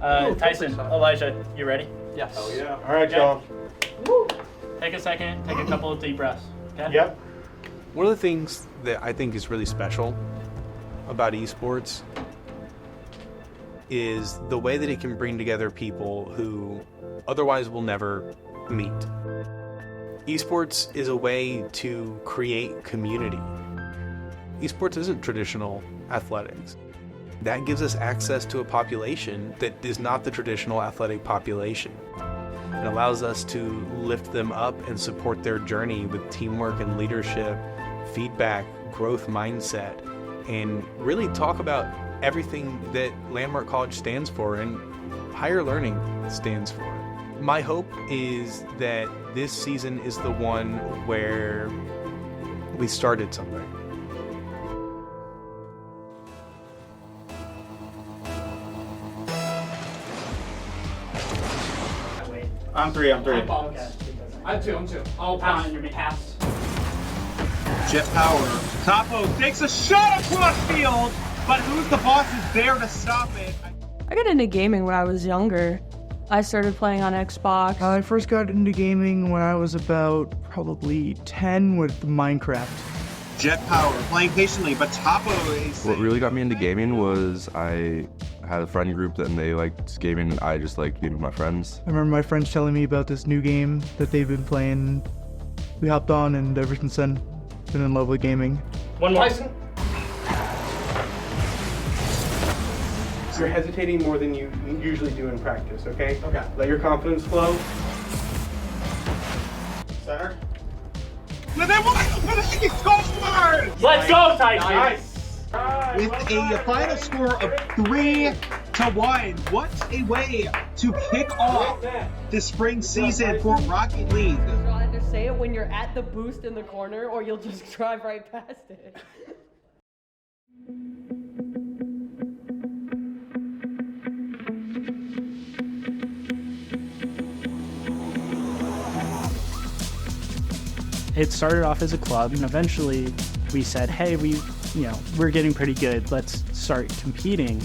Tyson, Elijah, you ready? Yes. Oh yeah. All right, y'all. Take a second, take a couple of deep breaths. Okay? Yep. One of the things that I think is really special about esports is the way that it can bring together people who otherwise will never meet. Esports is a way to create community. Esports isn't traditional athletics. That gives us access to a population that is not the traditional athletic population. It allows us to lift them up and support their journey with teamwork and leadership, feedback, growth mindset, and really talk about everything that Landmark College stands for and higher learning stands for. My hope is that this season is the one where we started something. I'm three. Okay. I'm two. Oh, pass. You're passed. Jet power. Topo takes a shot across field, but who's the boss is there to stop it? I got into gaming when I was younger. I started playing on Xbox. I first got into gaming when I was about probably 10 with Minecraft. Jet power playing patiently, but Topo is. What really got me into gaming was I had a friend group and they liked gaming and I just liked being with my friends. I remember my friends telling me about this new game that they've been playing. We hopped on and ever since then, been in love with gaming. One more. Tyson. You're hesitating more than you usually do in practice, okay? Okay. Let your confidence flow. Center. With a score! Let's go, Tyson! Nice. With a final score of 3-1. What a way to kick off the spring season for Rocket League. You'll either say it when you're at the boost in the corner or you'll just drive right past it. It started off as a club, and eventually we said, hey, we're getting pretty good, let's start competing.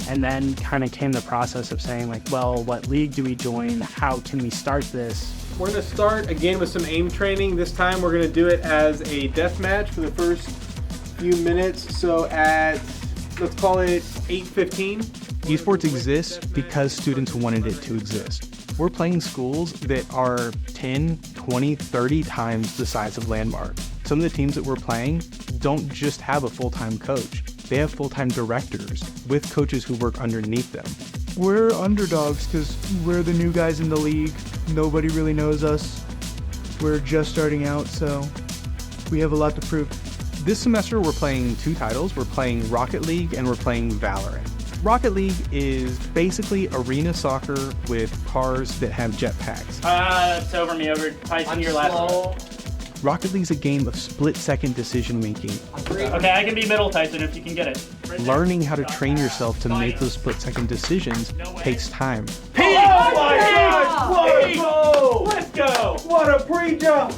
And then kind of came the process of saying like, well, what league do we join? How can we start this? We're gonna start again with some aim training. This time we're gonna do it as a death match for the first few minutes. So let's call it 8:15. Esports exists because students wanted it to exist. We're playing schools that are 10, 20, 30 times the size of Landmark. Some of the teams that we're playing don't just have a full-time coach. They have full-time directors with coaches who work underneath them. We're underdogs because we're the new guys in the league. Nobody really knows us. We're just starting out, so we have a lot to prove. This semester we're playing two titles. We're playing Rocket League and we're playing Valorant. Rocket League is basically arena soccer with cars that have jetpacks. It's over me. Tyson, your last one. Rocket League is a game of split-second decision-making. Okay, I can be middle, Tyson, if you can get it. Right there. Learning how to train yourself to make those split-second decisions takes time. Oh my gosh! What a goal! Let's go! What a pre-jump!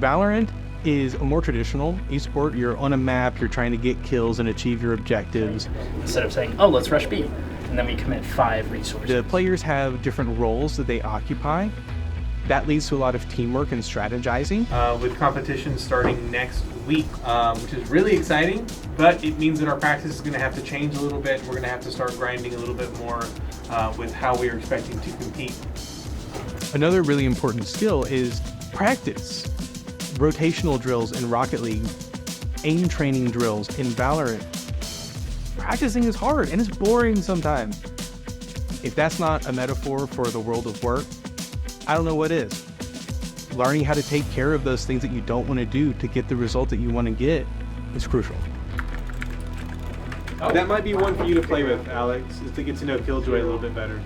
Valorant is a more traditional esport. You're on a map, you're trying to get kills and achieve your objectives. Instead of saying, oh, let's rush B, and then we commit 5 resources. The players have different roles that they occupy. That leads to a lot of teamwork and strategizing. With competition starting next week, which is really exciting, but it means that our practice is going to have to change a little bit. We're going to have to start grinding a little bit more with how we are expecting to compete. Another really important skill is practice. Rotational drills in Rocket League, aim training drills in Valorant. Practicing is hard and it's boring sometimes. If that's not a metaphor for the world of work, I don't know what is. Learning how to take care of those things that you don't want to do to get the result that you want to get is crucial. That might be one for you to play with, Alex, is to get to know Killjoy a little bit better.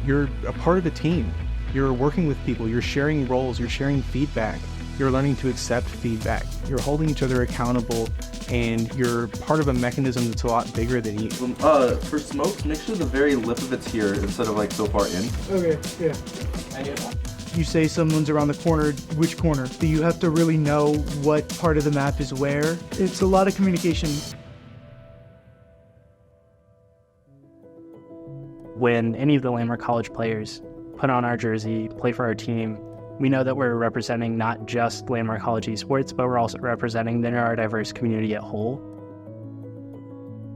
You're a part of a team. You're working with people, you're sharing roles, you're sharing feedback. You're learning to accept feedback. You're holding each other accountable, and you're part of a mechanism that's a lot bigger than you. For smokes, make sure the very lip of it's here instead of like so far in. Okay, yeah. You say someone's around the corner, which corner? Do you have to really know what part of the map is where? It's a lot of communication. when any of the Landmark College players put on our jersey, play for our team, we know that we're representing not just Landmark College Esports, but we're also representing the neurodiverse community at whole.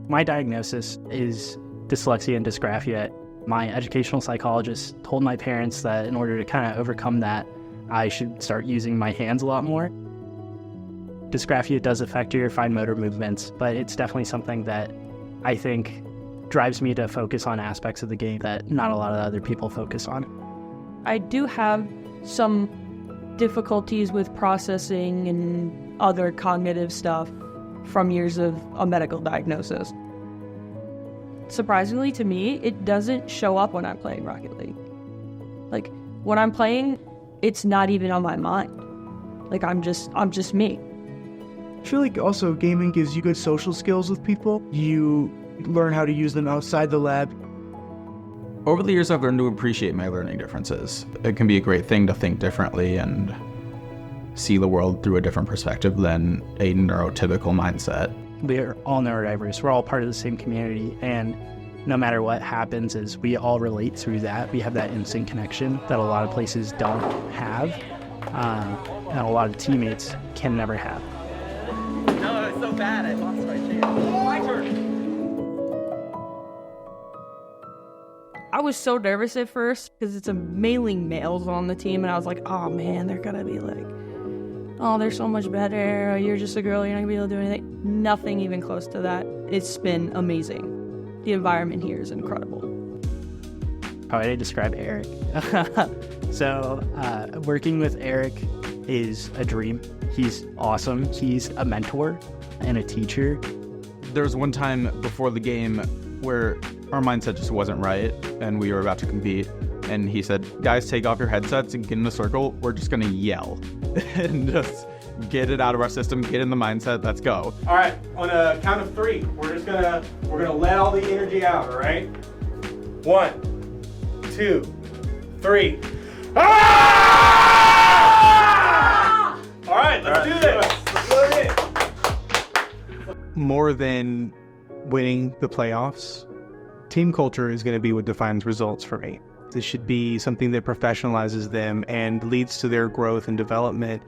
My diagnosis is dyslexia and dysgraphia. My educational psychologist told my parents that in order to kind of overcome that, I should start using my hands a lot more. Dysgraphia does affect your fine motor movements, but it's definitely something that I think drives me to focus on aspects of the game that not a lot of other people focus on. I do have some difficulties with processing and other cognitive stuff from years of a medical diagnosis. Surprisingly to me, it doesn't show up when I'm playing Rocket League. Like, when I'm playing, it's not even on my mind. Like, I'm just me. I feel like also gaming gives you good social skills with people. You learn how to use them outside the lab. Over the years, I've learned to appreciate my learning differences. It can be a great thing to think differently and see the world through a different perspective than a neurotypical mindset. We're all neurodiverse. We're all part of the same community, and no matter what happens is we all relate through that. We have that instant connection that a lot of places don't have, and a lot of teammates can never have. No, it's so bad. I lost my chance. My turn. I was so nervous at first because it's a mainly males on the team, and I was like, oh man, they're gonna be like, oh, they're so much better, you're just a girl, you're not gonna be able to do anything. Nothing even close to that. It's been amazing. The environment here is incredible. How would I describe Eric? So, working with Eric is a dream. He's awesome. He's a mentor and a teacher. There was one time before the game where our mindset just wasn't right and we were about to compete. And he said, guys, take off your headsets and get in a circle. We're just going to yell and just get it out of our system, get in the mindset. Let's go. All right, on a count of 3, we're gonna let all the energy out. All right, 1, 2, 3. Ah! All right, let's do this. Let's do it. More than winning the playoffs, team culture is going to be what defines results for me. This should be something that professionalizes them and leads to their growth and development.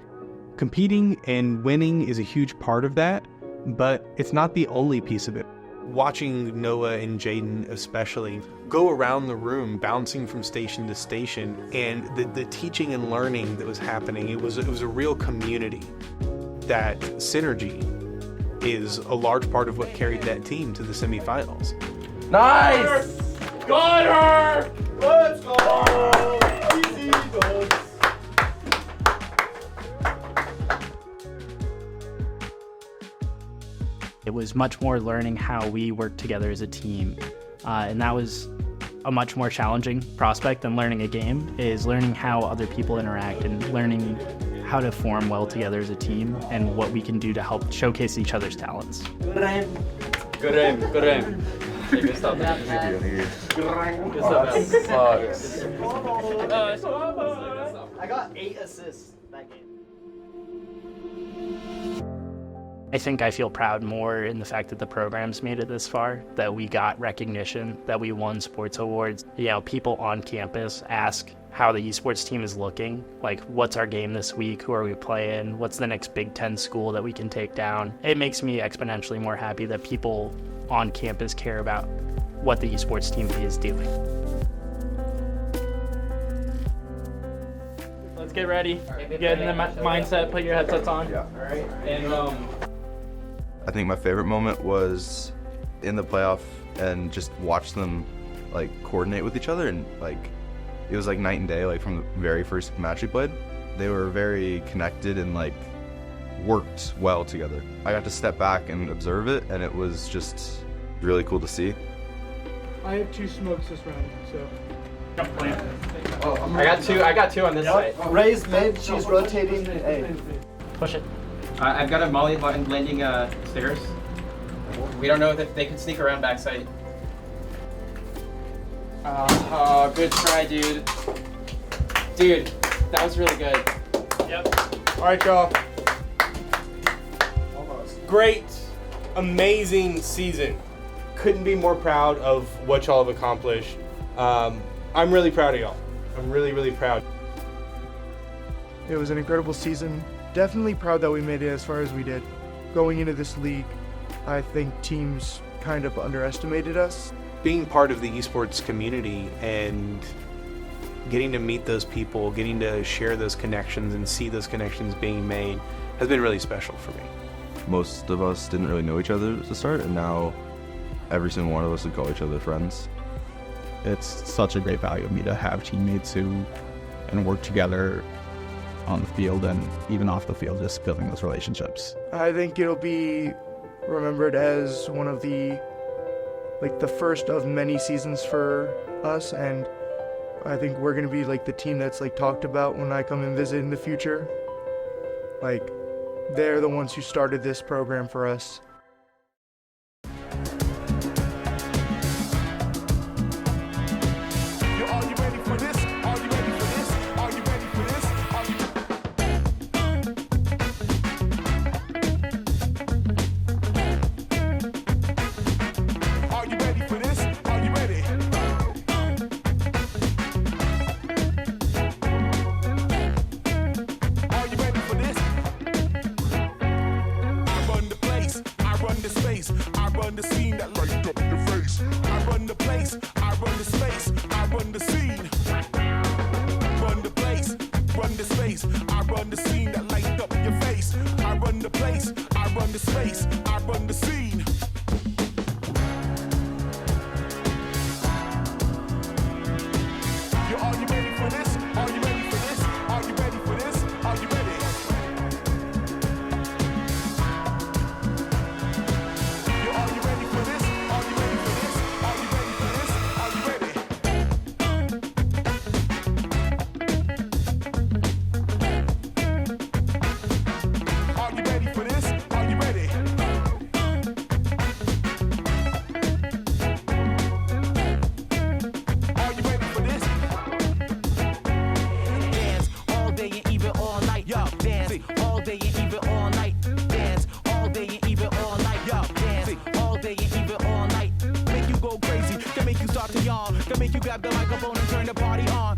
Competing and winning is a huge part of that, but it's not the only piece of it. Watching Noah and Jaden especially go around the room, bouncing from station to station, and the teaching and learning that was happening, it was a real community. That synergy is a large part of what carried that team to the semifinals. Nice! Got her! Let's go! Easy goes. It was much more learning how we work together as a team. And that was a much more challenging prospect than learning a game, is learning how other people interact and learning how to form well together as a team and what we can do to help showcase each other's talents. Good aim. Good aim. Good aim. Good stuff. I got 8 assists that game. I think I feel proud more in the fact that the program's made it this far, that we got recognition, that we won sports awards. You know, people on campus ask how the esports team is looking, like what's our game this week, who are we playing, what's the next Big Ten school that we can take down. It makes me exponentially more happy that people on campus care about what the esports team is doing. Let's get ready. Get in the mindset, put your headsets on. Yeah. All right. And I think my favorite moment was in the playoff and just watch them like coordinate with each other, and like it was like night and day. Like from the very first match we played, they were very connected and like worked well together. I got to step back and observe it, and it was just really cool to see. I have 2 smokes this round, so. I got two on this side. Ray's mid, she's rotating A. push it. I've got a molly landing stairs. We don't know if they can sneak around backside. Oh, good try, dude. Dude, that was really good. Yep. All right, y'all. Great, amazing season. Couldn't be more proud of what y'all have accomplished. I'm really proud of y'all. I'm really, really proud. It was an incredible season. Definitely proud that we made it as far as we did. Going into this league, I think teams kind of underestimated us. Being part of the esports community and getting to meet those people, getting to share those connections and see those connections being made has been really special for me. Most of us didn't really know each other at the start, and now every single one of us would call each other friends. It's such a great value of me to have teammates who and work together on the field and even off the field, just building those relationships. I think it'll be remembered as one of the first of many seasons for us, and I think we're gonna be like the team that's like talked about when I come and visit in the future. Like, they're the ones who started this program for us. I run the scene that light up your face. I run the place, I run the space, I run the scene. Run the place, run the space, I run the scene that light up your face. I run the place, I run the space, I run the scene. Are you ready for this? Are you ready for this? Are you ready for this? Are you ready? Can make you grab the microphone and turn the party on.